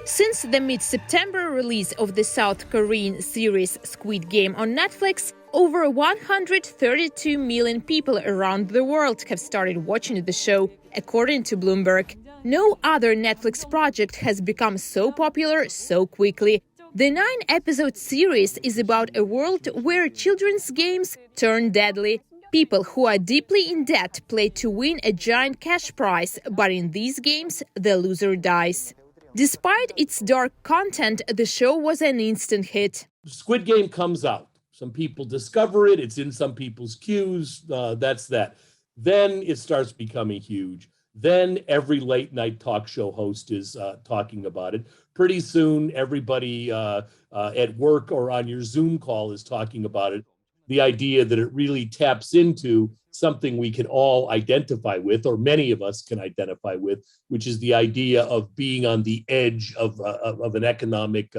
Since the mid-September release of the South Korean series Squid Game on Netflix, over 132 million people around the world have started watching the show, according to Bloomberg. No other Netflix project has become so popular so quickly. The 9-episode series is about a world where children's games turn deadly. People who are deeply in debt play to win a giant cash prize, but in these games, the loser dies. Despite its dark content, the show was an instant hit. Squid Game comes out. Some people discover it. It's in some people's queues. That's that. Then it starts becoming huge. Then every late night talk show host is talking about it. Pretty soon, everybody at work or on your Zoom call is talking about it. The idea that it really taps into something we can all identify with, or many of us can identify with, which is the idea of being on the edge of an economic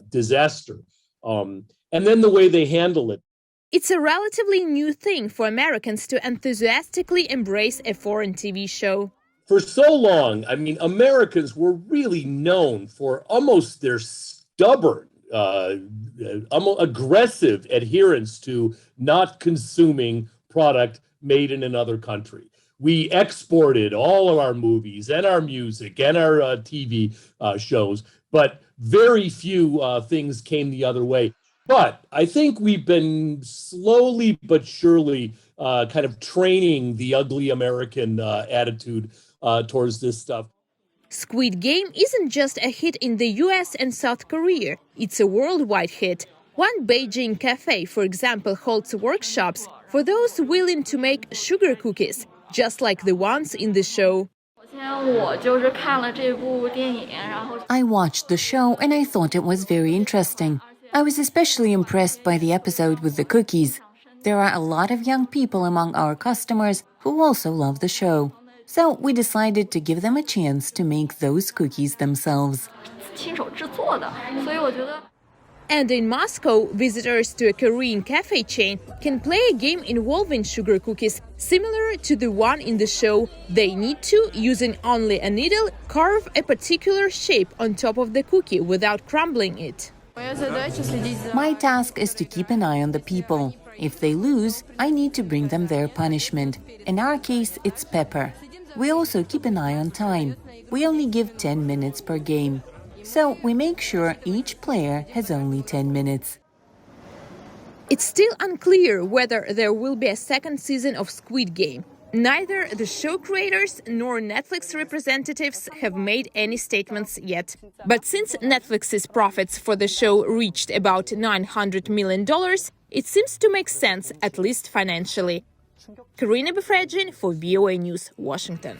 disaster. And then the way they handle it. It's a relatively new thing for Americans to enthusiastically embrace a foreign TV show. For so long, I mean, Americans were really known for almost their stubborn, aggressive adherence to not consuming product made in another country. We exported all of our movies and our music and our TV shows, but very few things came the other way. But I think we've been slowly but surely kind of training the ugly American attitude towards this stuff. Squid Game isn't just a hit in the US and South Korea, it's a worldwide hit. One Beijing cafe, for example, holds workshops for those willing to make sugar cookies, just like the ones in the show. I watched the show and I thought it was very interesting. I was especially impressed by the episode with the cookies. There are a lot of young people among our customers who also love the show. So we decided to give them a chance to make those cookies themselves. And in Moscow, visitors to a Korean cafe chain can play a game involving sugar cookies similar to the one in the show. They need to, using only a needle, carve a particular shape on top of the cookie without crumbling it. My task is to keep an eye on the people. If they lose, I need to bring them their punishment. In our case, it's pepper. We also keep an eye on time. We only give 10 minutes per game. So we make sure each player has only 10 minutes. It's still unclear whether there will be a second season of Squid Game. Neither the show creators nor Netflix representatives have made any statements yet. But since Netflix's profits for the show reached about $900 million, it seems to make sense, at least financially. Karina Bafradzhian for VOA News, Washington.